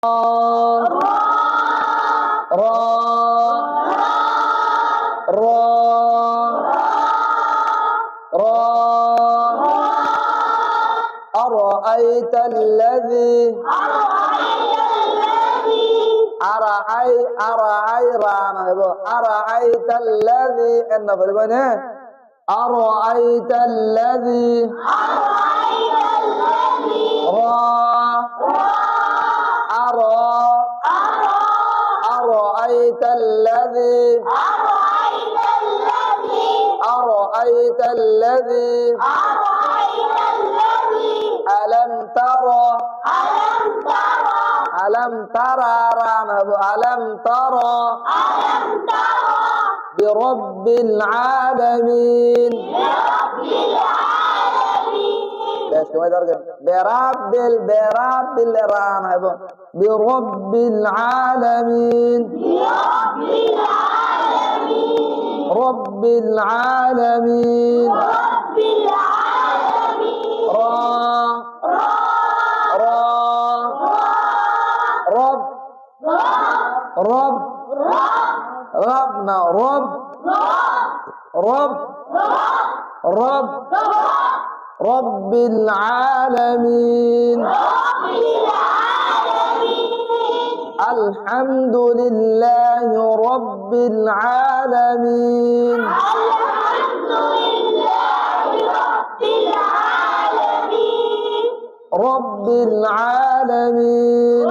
أرأيت الذي أرأيت الذي أرأيت الذي أرأيت الذي أرأيت الذي ألم ترى برب العالمين برب العالمين رب العالمين رب العالمين الحمد لله رب العالمين رب العالمين